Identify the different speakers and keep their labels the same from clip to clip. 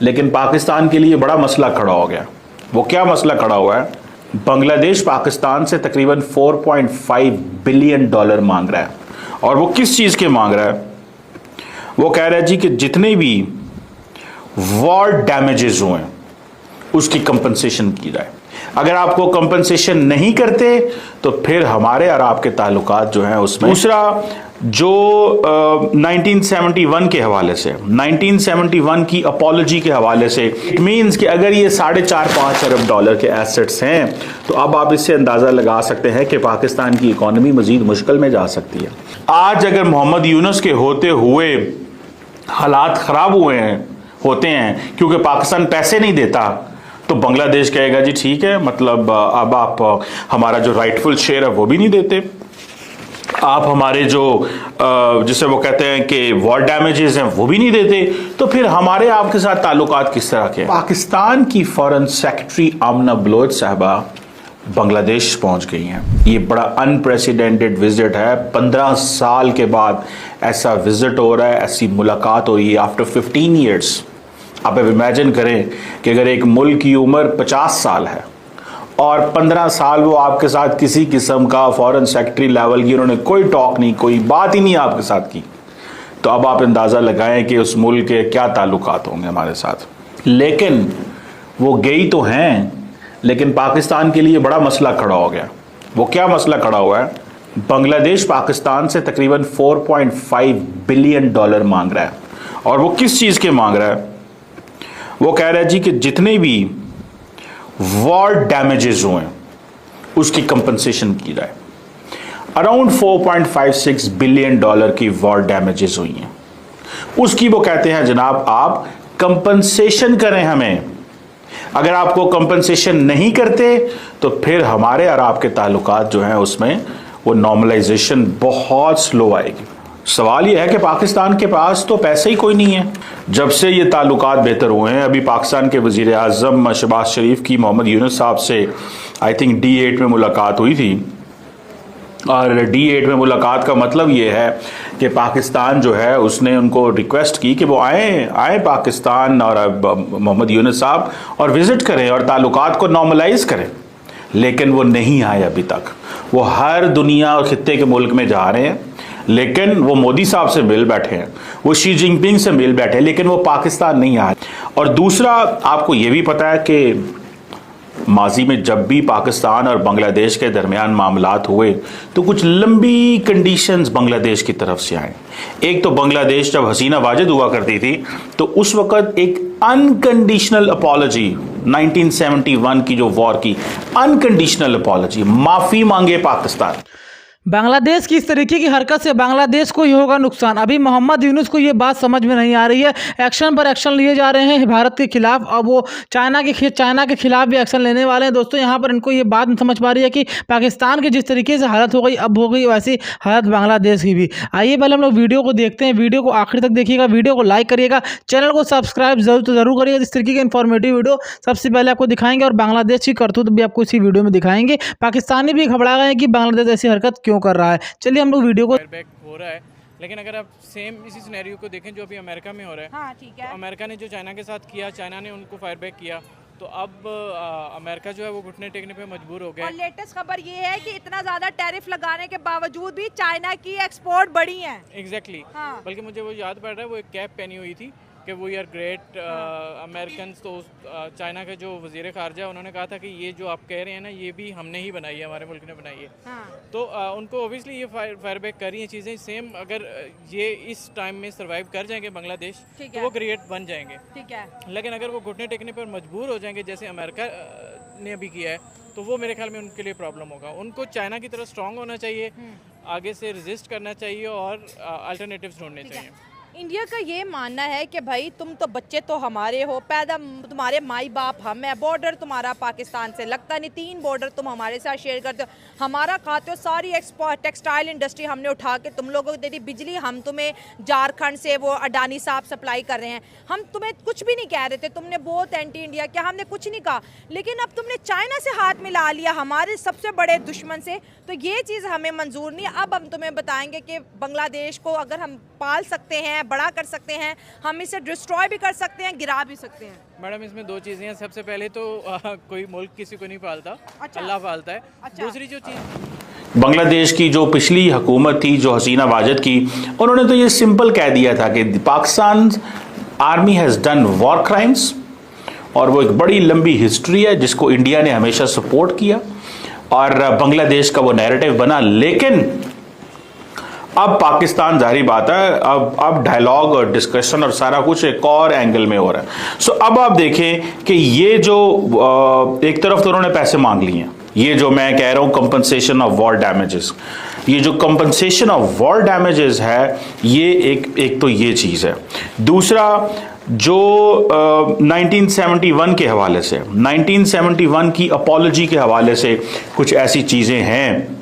Speaker 1: लेकिन पाकिस्तान के लिए बड़ा मसला खड़ा हो गया। वो क्या मसला खड़ा हुआ है? बांग्लादेश पाकिस्तान से तकरीबन 4.5 बिलियन डॉलर मांग रहा है। और वो किस चीज़ के मांग रहा है? वो कह रहा है जी कि जितने भी वॉर डैमेजेस हुए उसकी कंपनसेशन की जाए। अगर आपको कंपनसेशन नहीं करते तो फिर हमारे और आपके ताल्लुकात जो हैं उसमें। दूसरा, जो 1971 के हवाले से, 1971 की अपॉलॉजी के हवाले से, इट मीन्स कि अगर ये 4.5-5 अरब डॉलर के एसेट्स हैं तो अब आप इससे अंदाज़ा लगा सकते हैं कि पाकिस्तान की इकॉनमी मजीद मुश्किल में जा सकती है। आज अगर मोहम्मद यूनुस के होते हुए हालात ख़राब होते हैं क्योंकि पाकिस्तान पैसे नहीं देता, तो बांग्लादेश कहेगा जी ठीक है, मतलब अब आप हमारा जो राइटफुल शेयर है वो भी नहीं देते, आप हमारे जो जिसे वो कहते हैं कि वॉर डैमेजेस हैं वो भी नहीं देते, तो फिर हमारे आपके साथ ताल्लुकात किस तरह के? पाकिस्तान की फॉरेन सेक्रेटरी आमना बलोच साहबा बांग्लादेश पहुंच गई हैं। ये बड़ा अनप्रेसिडेंटेड विजिट है। 15 साल के बाद ऐसा विजिट हो रहा है, ऐसी मुलाकात हो रही है आफ्टर 15 ईयर्स। आप अब इमेजिन करें कि अगर एक मुल्क की उम्र 50 साल है और 15 साल वो आपके साथ किसी किस्म का फॉरेन सेक्रेटरी लेवल की उन्होंने कोई टॉक नहीं, कोई बात ही नहीं आपके साथ की, तो अब आप अंदाज़ा लगाएं कि उस मुल्क के क्या ताल्लुकात होंगे हमारे साथ। लेकिन वो गई तो हैं, लेकिन पाकिस्तान के लिए बड़ा मसला खड़ा हो गया। वो क्या मसला खड़ा हुआ है? बांग्लादेश पाकिस्तान से तकरीबन 4.5 बिलियन डॉलर मांग रहा है। और वो किस चीज़ के मांग रहा है? वो कह रहा है जी कि जितने भी वॉर डैमेजेस हुए उसकी कंपनसेशन की जाए। अराउंड 4.56 बिलियन डॉलर की वॉर डैमेजेस हुई हैं, उसकी वो कहते हैं जनाब आप कंपनसेशन करें हमें। अगर आपको कंपनसेशन नहीं करते तो फिर हमारे और आपके ताल्लुकात जो हैं उसमें वो नॉर्मलाइजेशन बहुत स्लो आएगी। सवाल यह है कि पाकिस्तान के पास तो पैसे ही कोई नहीं है। जब से ये ताल्लुकात बेहतर हुए हैं, अभी पाकिस्तान के वज़ीर आज़म शहबाज शरीफ की मोहम्मद यूनुस साहब से आई थिंक D8 में मुलाकात हुई थी। और D8 में मुलाकात का मतलब ये है कि पाकिस्तान जो है उसने उनको रिक्वेस्ट की कि वो आए पाकिस्तान और मोहम्मद यूनुस साहब और विज़िट करें और ताल्लुकात को नॉर्मलाइज करें। लेकिन वो नहीं आए अभी तक। वो हर दुनिया और खित्ते के मुल्क में जा रहे हैं, लेकिन वो मोदी साहब से मिल बैठे हैं, वो शी जिनपिंग से मिल बैठे हैं, लेकिन वो पाकिस्तान नहीं आए। और दूसरा, आपको ये भी पता है कि माजी में जब भी पाकिस्तान और बांग्लादेश के दरमियान मामलात हुए तो कुछ लंबी कंडीशंस बांग्लादेश की तरफ से आए। एक तो बांग्लादेश जब हसीना वाजिद हुआ करती थी तो उस वक़्त एक अनकंडीशनल अपॉलॉजी, 1971 की जो वॉर की अनकंडीशनल अपॉलॉजी, माफ़ी मांगे पाकिस्तान।
Speaker 2: बांग्लादेश की इस तरीके की हरकत से बांग्लादेश को ही होगा नुकसान। अभी मोहम्मद यूनुस को ये बात समझ में नहीं आ रही है। एक्शन पर एक्शन लिए जा रहे हैं भारत के खिलाफ। अब वो चाइना के खिलाफ भी एक्शन लेने वाले हैं। दोस्तों, यहाँ पर इनको ये बात नहीं समझ पा रही है कि पाकिस्तान की जिस तरीके से हालत हो गई, अब हो गई वैसी हालत बांग्लादेश की भी। आइए पहले हम लोग वीडियो को देखते हैं। वीडियो को आखिर तक देखिएगा, वीडियो को लाइक करिएगा, चैनल को सब्सक्राइब जरूर करिएगा। इस तरीके की इन्फॉर्मेटिव वीडियो सबसे पहले आपको दिखाएंगे और बांग्लादेश की करतूत भी आपको इसी वीडियो में दिखाएंगे। पाकिस्तानी भी घबरा गए हैं कि बांग्लादेश ऐसी हरकत क्यों कर रहा है। चलिए हम लोग वीडियो को
Speaker 3: बैक हो रहा है। लेकिन अगर आप सेम इसी सिनेरियो को देखें जो अभी अमेरिका में हो रहा है,
Speaker 4: हाँ ठीक है,
Speaker 3: तो अमेरिका ने जो चाइना के साथ किया, चाइना ने उनको फायर बैक किया, तो अब अमेरिका जो है वो घुटने टेकने पे मजबूर हो गया।
Speaker 4: और लेटेस्ट खबर ये है कि इतना ज्यादा टैरिफ लगाने के बावजूद भी चाइना की एक्सपोर्ट बढ़ी है।
Speaker 3: एग्जैक्टली
Speaker 4: हाँ।
Speaker 3: बल्कि मुझे वो याद पड़ रहा है, वो एक कैप पहनी हुई थी कि वी आर ग्रेट अमेरिकन। तो चाइना के जो वज़ीर ख़ारजा उन्होंने कहा था कि ये जो आप कह रहे हैं ना, ये भी हमने ही बनाई है, हमारे मुल्क ने बनाई है।
Speaker 4: हाँ।
Speaker 3: तो उनको ओबियसली ये फायर बैक कर रही हैं चीज़ें सेम। अगर ये इस टाइम में सर्वाइव कर जाएंगे बांग्लादेश तो वो ग्रेट बन जाएंगे।
Speaker 4: ठीक है,
Speaker 3: लेकिन अगर वो घुटने टेकने पर मजबूर हो जाएंगे जैसे अमेरिका ने अभी किया है, तो वो मेरे ख्याल में उनके लिए प्रॉब्लम होगा। उनको चाइना की तरह स्ट्रांग होना चाहिए, आगे से रेजिस्ट करना चाहिए और अल्टरनेटिव्स ढूंढने चाहिए।
Speaker 4: इंडिया का ये मानना है कि भाई तुम तो बच्चे तो हमारे हो, पैदा तुम्हारे माई बाप हम है, बॉर्डर तुम्हारा पाकिस्तान से लगता नहीं, 3 बॉर्डर तुम हमारे साथ शेयर करते हो, हमारा खाते हो, सारी एक्सपोर्ट टेक्सटाइल इंडस्ट्री हमने उठा के तुम लोगों को दे दी, बिजली हम तुम्हें झारखंड से वो अडानी साहब सप्लाई कर रहे हैं, हम तुम्हें कुछ भी नहीं कह रहे थे, तुमने बहुत एंटी इंडिया किया, हमने कुछ नहीं कहा, लेकिन अब तुमने चाइना से हाथ मिला लिया, हमारे सबसे बड़े दुश्मन से, तो ये चीज़ हमें मंजूर नहीं। अब हम तुम्हें बताएंगे कि बांग्लादेश को अगर हम पाल सकते हैं, बड़ा कर सकते हैं, हम इसे डिस्ट्रॉय भी कर सकते हैं, गिरा भी सकते हैं?
Speaker 3: मैडम इसमें दो चीज़ें हैं। सबसे पहले तो कोई मुल्क किसी को नहीं पालता,
Speaker 4: अच्छा।
Speaker 3: अल्लाह पालता है।
Speaker 4: अच्छा।
Speaker 3: दूसरी जो चीज़
Speaker 1: बांग्लादेश की जो पिछली हुकूमत थी, जो हसीना वाजिद की, उन्होंने तो ये सिंपल कह दिया था कि Pakistan army has done war crimes, और वो एक बड़ी लंबी हिस्ट्री है जिसको इंडिया ने हमेशा सपोर्ट किया और बांग्लादेश का वो नैरेटिव बना। लेकिन अब पाकिस्तान, जाहिर बात है, अब डायलॉग और डिस्कशन और सारा कुछ एक और एंगल में हो रहा है। सो अब आप देखें कि ये जो एक तरफ तो उन्होंने पैसे मांग लिए हैं, ये जो मैं कह रहा हूं कंपनसेशन ऑफ वॉर डैमेजेस, ये जो कंपनसेशन ऑफ वॉर डैमेजेस है, ये एक तो ये चीज़ है। दूसरा जो 1971 के हवाले से, 1971 की अपॉलॉजी के हवाले से कुछ ऐसी चीज़ें हैं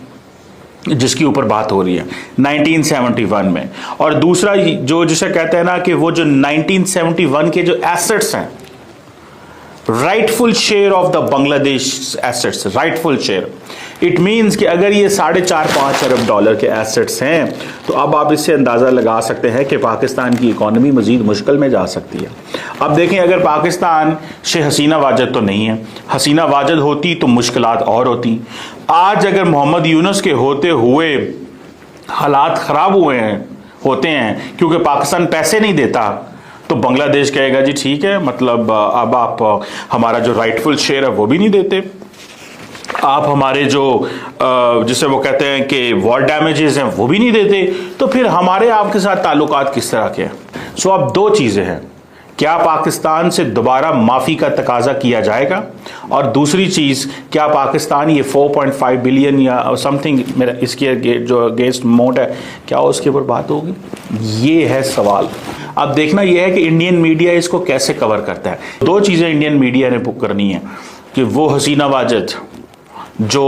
Speaker 1: जिसके ऊपर बात हो रही है 1971 में। और दूसरा जो जिसे कहते हैं ना कि वो जो 1971 के जो एसेट्स हैं, rightful share of the Bangladesh assets, rightful share, it means कि अगर ये 4.5-5 अरब डॉलर के एसेट्स हैं तो अब आप इससे अंदाज़ा लगा सकते हैं कि पाकिस्तान की इकॉनमी मज़ीद मुश्किल में जा सकती है। अब देखें, अगर पाकिस्तान से हसीना वाजिद तो नहीं है, हसीना वाजिद होती तो मुश्किलात और होती। आज अगर मोहम्मद यूनुस के होते हुए हालात ख़राब होते हैं क्योंकि पाकिस्तान पैसे नहीं देता, तो बांग्लादेश कहेगा जी ठीक है, मतलब अब आप हमारा जो राइटफुल शेयर है वो भी नहीं देते, आप हमारे जो जिसे वो कहते हैं कि वॉर डैमेजेस हैं वो भी नहीं देते, तो फिर हमारे आपके साथ ताल्लुकात किस तरह के हैं। सो अब दो चीज़ें हैं, क्या पाकिस्तान से दोबारा माफ़ी का तकाजा किया जाएगा, और दूसरी चीज़ क्या पाकिस्तान ये 4.5 बिलियन या समथिंग मेरा इसके जो अगेंस्ट अमाउंट है, क्या उसके ऊपर बात होगी, ये है सवाल। अब देखना यह है कि इंडियन मीडिया इसको कैसे कवर करता है। दो चीज़ें इंडियन मीडिया ने करनी है कि वो हसीना वाजिद जो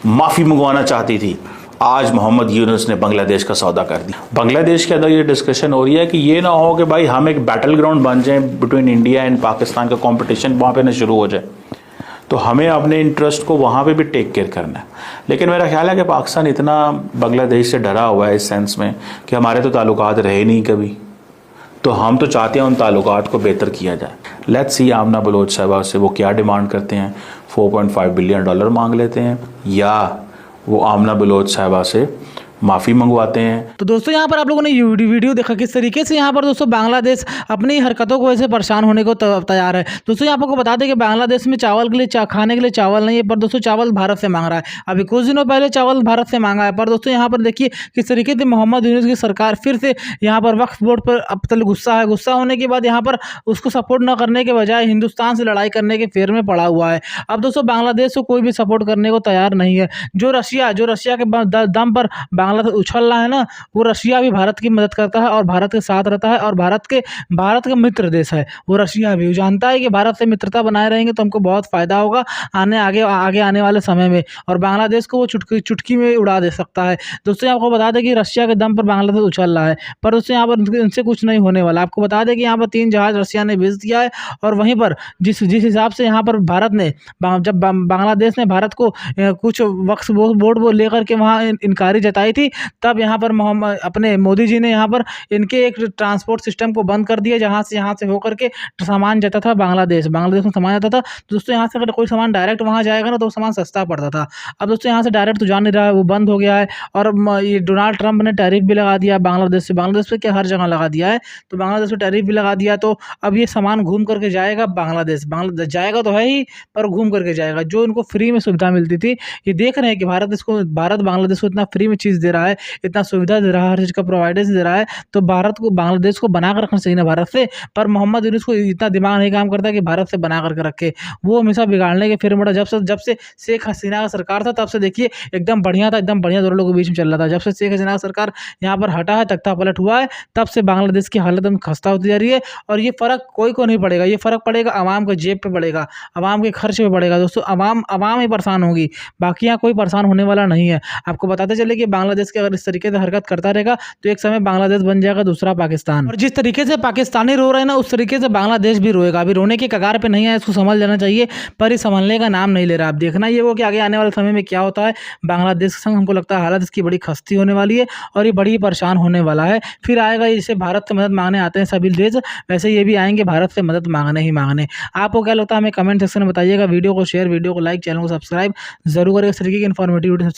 Speaker 1: माफ़ी मंगवाना चाहती थी, आज मोहम्मद यूनुस ने बांग्लादेश का सौदा कर दिया। बांग्लादेश के अंदर ये डिस्कशन हो रही है कि ये ना हो कि भाई हम एक बैटल ग्राउंड बन जाए बिटवीन इंडिया एंड पाकिस्तान, का कंपटीशन वहाँ पे ना शुरू हो जाए, तो हमें अपने इंटरेस्ट को वहाँ पे भी टेक केयर करना है। लेकिन मेरा ख्याल है कि पाकिस्तान इतना बांग्लादेश से डरा हुआ है इस सेंस में कि हमारे तो ताल्लुकात रहे नहीं कभी, तो हम तो चाहते हैं उन ताल्लुकात को बेहतर किया जाए। लेट्स सी आमना बलोच साहबा से वो क्या डिमांड करते हैं, 4.5 बिलियन डॉलर मांग लेते हैं या वो आमना बलोच साहबा से माफ़ी मंगवाते हैं।
Speaker 2: तो दोस्तों यहाँ पर आप लोगों ने वीडियो देखा किस तरीके से यहाँ पर दोस्तों बांग्लादेश अपनी हरकतों की वजह से परेशान होने को तैयार है। दोस्तों यहाँ आपको बता दें कि बांग्लादेश में चावल के लिए खाने के लिए चावल नहीं है, पर दोस्तों चावल भारत से मांग रहा है। अभी कुछ दिनों पहले चावल भारत से मांगा है, पर दोस्तों यहाँ पर देखिए किस तरीके से मोहम्मद यूनुस की सरकार फिर से यहाँ पर वक्फ बोर्ड पर अब तक गुस्सा है। गुस्सा होने के बाद यहाँ पर उसको सपोर्ट न करने के बजाय हिंदुस्तान से लड़ाई करने के फेर में पड़ा हुआ है। अब दोस्तों बांग्लादेश को कोई भी सपोर्ट करने को तैयार नहीं है। जो रशिया के दम पर बांग्लादेश उछल रहा है ना, वो रशिया भी भारत की मदद करता है और भारत के साथ रहता है, और भारत का मित्र देश है वो रशिया भी। वो जानता है कि भारत से मित्रता बनाए रहेंगे तो हमको बहुत फायदा होगा आगे आने वाले समय में, और बांग्लादेश को वो चुटकी में उड़ा दे सकता है। दोस्तों आपको बता दें कि रशिया के दम पर बांग्लादेश उछल रहा है, पर दोस्तों यहाँ पर इनसे कुछ नहीं होने वाला। आपको बता दें कि यहाँ पर 3 जहाज रशिया ने भेज दिया है, और वहीं पर जिस हिसाब से यहाँ पर भारत ने जब बांग्लादेश ने भारत को कुछ वक्फ बोर्ड वो लेकर के वहाँ इनकारी जताई थी, तब यहाँ पर अपने मोदी जी ने यहाँ पर इनके एक ट्रांसपोर्ट सिस्टम को बंद कर दिया, जहाँ से होकर के सामान जाता था बांग्लादेश में सामान जाता था। दोस्तों यहाँ से अगर कोई सामान डायरेक्ट वहाँ जाएगा ना तो सामान सस्ता पड़ता था। अब दोस्तों यहाँ से डायरेक्ट तो जा नहीं रहा है, वो बंद हो गया है। और ये डोनाल्ड ट्रंप ने टैरिफ भी लगा दिया बांग्लादेश पे क्या हर जगह लगा दिया है, तो बांग्लादेश पे टैरिफ भी लगा दिया। तो अब ये सामान घूम करके जाएगा बांग्लादेश जाएगा तो है ही, पर घूम करके जाएगा। जो इनको फ्री में सुविधा मिलती थी, ये देख रहे हैं कि भारत बांग्लादेश को इतना फ्री में चीज़ दे रहा है, इतना सुविधा दे रहा है, हर चीज़ का प्रोवाइडेंस दे रहा है, तो बांग्लादेश को बना कर रखना चाहिए ना भारत से। पर मोहम्मद यूनुस को इतना दिमाग नहीं काम करता कि भारत से बना करके रखे, वो हमेशा बिगाड़ने के फिर मुड़ा। जब से शेख हसीना का सरकार था तब से देखिए एकदम बढ़िया था, एकदम बढ़िया दोनों लोगों के बीच में चल रहा था। जब से शेख हसीना का सरकार यहाँ पर हटा है, तख्ता पलट हुआ है, तब से बांग्लादेश की हालत एकदम खस्ता होती जा रही है। और ये फ़र्क कोई को नहीं पड़ेगा, ये फ़र्क पड़ेगा आवाम के जेब पे पड़ेगा, आवाम के खर्च पे पड़ेगा। दोस्तों आवाम ही परेशान होगी, बाकी यहाँ कोई परेशान होने वाला नहीं है। आपको बताते चले कि बांग्लादेश बांग्लादेश के अगर इस तरीके से हरकत करता रहेगा तो एक समय बांग्लादेश बन जाएगा दूसरा पाकिस्तान। और जिस तरीके से पाकिस्तानी रो रहे हैं ना, उस तरीके से बांग्लादेश भी रोएगा। अभी रोने के कगार पे नहीं है, इसको समझ लेना चाहिए, पर ये संभलने का नाम नहीं ले रहा। आप देखना ये वो कि आगे आने वाले समय में क्या होता है बांग्लादेश के संग। हमको लगता है हालत इसकी बड़ी खस्ती होने वाली है और ये बड़ी परेशान होने वाला है। फिर आएगा, जैसे भारत से मदद मांगने आते हैं सभी देश, वैसे ये भी आएंगे भारत से मदद मांगने ही मांगने। आपको क्या लगता है हमें कमेंट सेक्शन में बताइएगा। वीडियो को शेयर, वीडियो को लाइक, चैनल को सब्सक्राइब जरूर करेगा। इस तरीके की इन्फॉर्मेटिव वीडियो सबसे